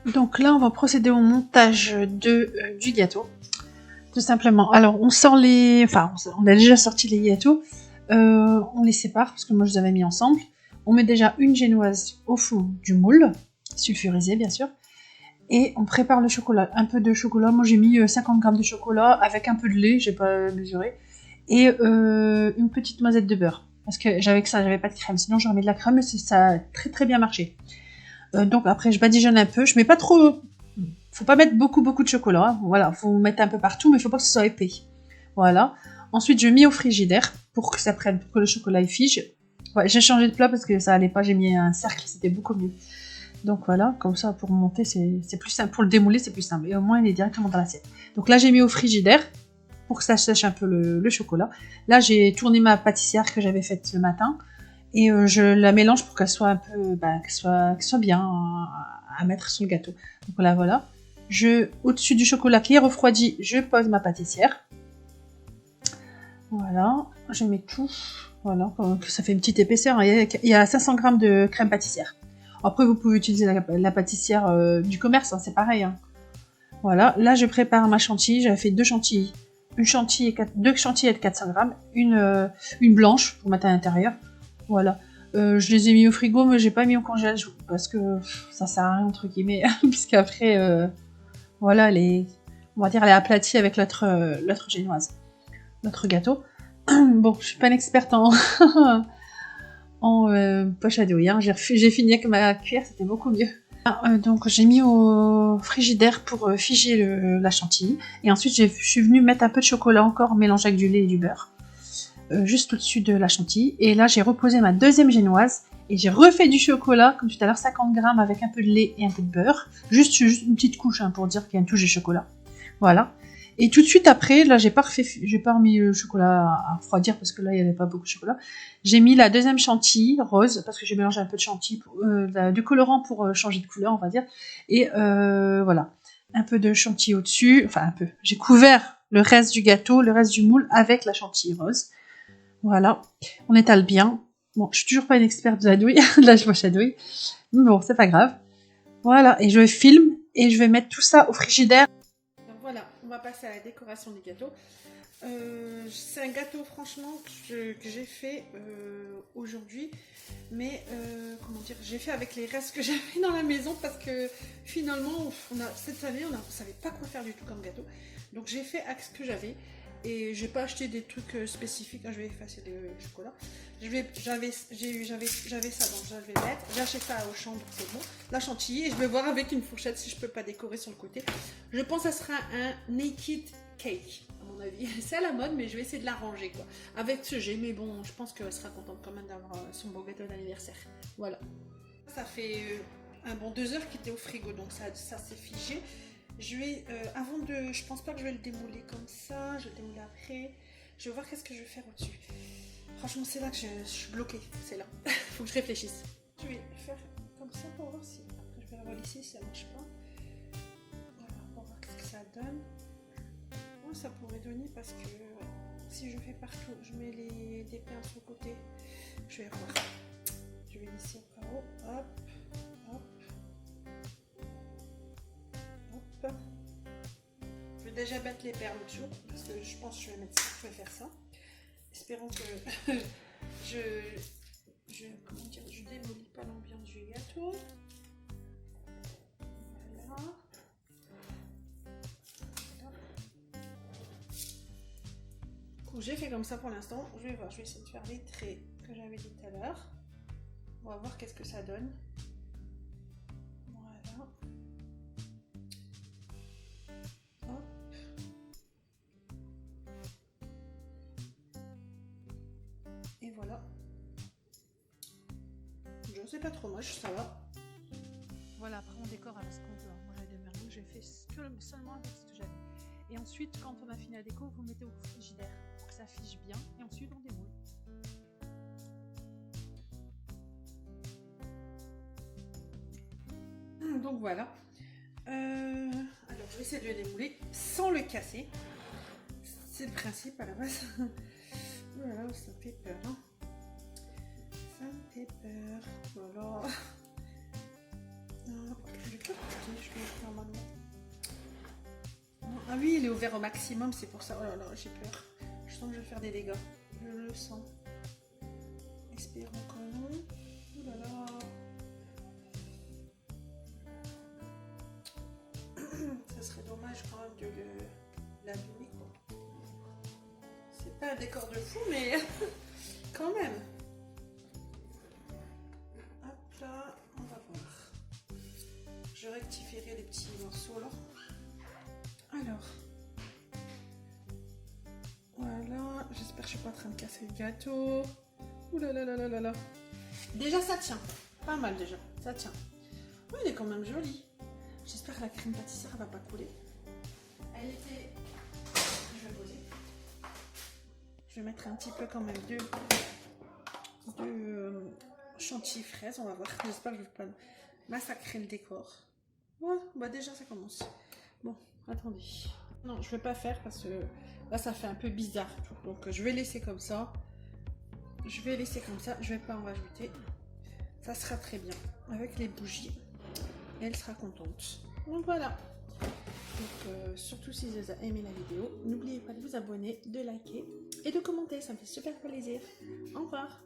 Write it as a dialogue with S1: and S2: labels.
S1: Donc là, on va procéder au montage du gâteau. Tout simplement. Alors, on sort les... Enfin, on a déjà sorti les gâteaux. On les sépare, parce que moi, je les avais mis ensemble. On met déjà une génoise au fond du moule, sulfurisé, bien sûr. Et on prépare le chocolat. Un peu de chocolat. Moi, j'ai mis 50 g de chocolat avec un peu de lait, j'ai pas mesuré. Et une petite noisette de beurre. Parce que j'avais que ça, j'avais pas de crème. Sinon, j'aurais mis de la crème, mais ça a très très bien marché. Donc après, je badigeonne un peu. Je mets pas trop... Faut pas mettre beaucoup de chocolat. Hein. Voilà, faut mettre un peu partout, mais il faut pas que ce soit épais. Voilà. Ensuite, je mets au frigidaire pour que ça prenne, pour que le chocolat fige. Ouais, j'ai changé de plat parce que ça allait pas. J'ai mis un cercle, c'était beaucoup mieux. Donc voilà, comme ça pour monter, c'est plus simple. Pour le démouler, c'est plus simple. Et au moins, il est directement dans l'assiette. Donc là, j'ai mis au frigidaire pour que ça sèche un peu le chocolat. Là, j'ai tourné ma pâtissière que j'avais faite le matin. Et je la mélange pour qu'elle soit un peu, qu'elle soit bien à mettre sur le gâteau. Donc là, voilà. Au-dessus du chocolat qui est refroidi, je pose ma pâtissière. Voilà, je mets tout. Voilà, ça fait une petite épaisseur. Il y a 500 g de crème pâtissière. Après, vous pouvez utiliser la pâtissière du commerce, hein, c'est pareil. Hein. Voilà, là, je prépare ma chantilly. J'avais fait deux chantilly de 400 g, une blanche pour mettre à l'intérieur. Voilà. Je les ai mis au frigo, mais j'ai pas mis au congèle parce que ça sert à rien entre guillemets, puisqu'après, voilà, on va dire, elle est aplatie avec l'autre génoise, notre gâteau. Bon, je suis pas une experte en poche à douille. Hein. J'ai fini avec ma cuillère, c'était beaucoup mieux. Donc j'ai mis au frigidaire pour figer la chantilly, et ensuite je suis venue mettre un peu de chocolat encore mélangé avec du lait et du beurre. Juste au-dessus de la chantilly. Et là, j'ai reposé ma deuxième génoise et j'ai refait du chocolat, comme tout à l'heure, 50 g avec un peu de lait et un peu de beurre. Juste une petite couche hein, pour dire qu'il y a une touche de chocolat. Voilà. Et tout de suite après, là, j'ai pas remis le chocolat à refroidir parce que là, il n'y avait pas beaucoup de chocolat. J'ai mis la deuxième chantilly rose parce que j'ai mélangé un peu de chantilly, du colorant pour changer de couleur, on va dire. Et voilà. Un peu de chantilly au-dessus. Enfin, un peu. J'ai couvert le reste du gâteau, le reste du moule avec la chantilly rose. Voilà, on étale bien. Bon, je suis toujours pas une experte de la douille, de la poche à douille. Mais bon, c'est pas grave. Voilà, et je filme et je vais mettre tout ça au frigidaire. Donc voilà, on va passer à la décoration du gâteau. C'est un gâteau franchement que j'ai fait aujourd'hui. Mais comment dire, j'ai fait avec les restes que j'avais dans la maison parce que finalement, cette année, on ne savait pas quoi faire du tout comme gâteau. Donc j'ai fait avec ce que j'avais. Et j'ai pas acheté des trucs spécifiques. Je vais effacer le chocolat. J'avais ça, donc je vais le mettre. J'ai acheté ça au champ, donc c'est bon. La chantilly, et je vais voir avec une fourchette si je peux pas décorer sur le côté. Je pense que ça sera un naked cake, à mon avis. C'est à la mode, mais je vais essayer de l'arranger quoi. Avec ce jet, mais bon, je pense qu'elle sera contente quand même d'avoir son beau gâteau d'anniversaire. Voilà. Ça fait un bon 2 heures qu'il était au frigo, donc ça s'est figé. Je vais, avant de, je pense pas que je vais le démouler comme ça, je vais le démouler après. Je vais voir qu'est-ce que je vais faire au-dessus. Franchement, c'est là que je suis bloquée, c'est là. Faut que je réfléchisse. Je vais faire comme ça pour voir si, après je vais la relisser si ça marche pas. Voilà, pour voir qu'est-ce que ça donne. Moi, ça pourrait donner parce que si je fais partout, je mets des perles sur le côté. Je vais voir. Je vais lisser au cas où. Hop, hop. Hop. Je vais déjà mettre les perles au-dessous parce que je pense que je vais faire ça. Espérons que je démolis pas l'ambiance du gâteau. Voilà. J'ai fait comme ça pour l'instant. Je vais voir, je vais essayer de faire les traits que j'avais dit tout à l'heure. On va voir qu'est-ce que ça donne. Voilà. Hop. Et voilà. Je sais pas trop moche, ça va. Voilà, après on décore à ce qu'on veut. Moi j'avais des merlons, j'ai fait seulement avec ce que j'avais. Et ensuite, quand on a fini la déco, vous mettez au frigidaire pour que ça fige bien. Et ensuite on démoule. Donc voilà. Alors je vais essayer de le démouler sans le casser. C'est le principe à la base. Voilà, ça me fait peur. Hein. Ça me fait peur. Voilà. Je peux je peux normalement. Ah oui, il est ouvert au maximum, c'est pour ça. Oh là là, j'ai peur. Je sens que je vais faire des dégâts. Je le sens. Espérons que non. Oh là là. Ça serait dommage quand même de l'abîmer, quoi. C'est pas un décor de fou, mais quand même. Hop là, on va voir. Je rectifierai les petits morceaux là. Alors. Voilà, j'espère que je suis pas en train de casser le gâteau. Ouh là là là là là là. Déjà ça tient, pas mal déjà, ça tient. Oui, il est quand même joli. J'espère que la crème pâtissière va pas couler. Elle était... Je vais poser. Je vais mettre un petit peu quand même de chantilly fraise, on va voir. J'espère que je vais pas massacrer le décor. Ouais, bah déjà ça commence. Bon, attendez. Non, je vais pas faire parce que là ça fait un peu bizarre tout. Donc je vais laisser comme ça. Je vais laisser comme ça, je vais pas en rajouter. Ça sera très bien avec les bougies. Et elle sera contente. Donc voilà. Donc surtout si vous avez aimé la vidéo, n'oubliez pas de vous abonner, de liker et de commenter. Ça me fait super plaisir. Au revoir.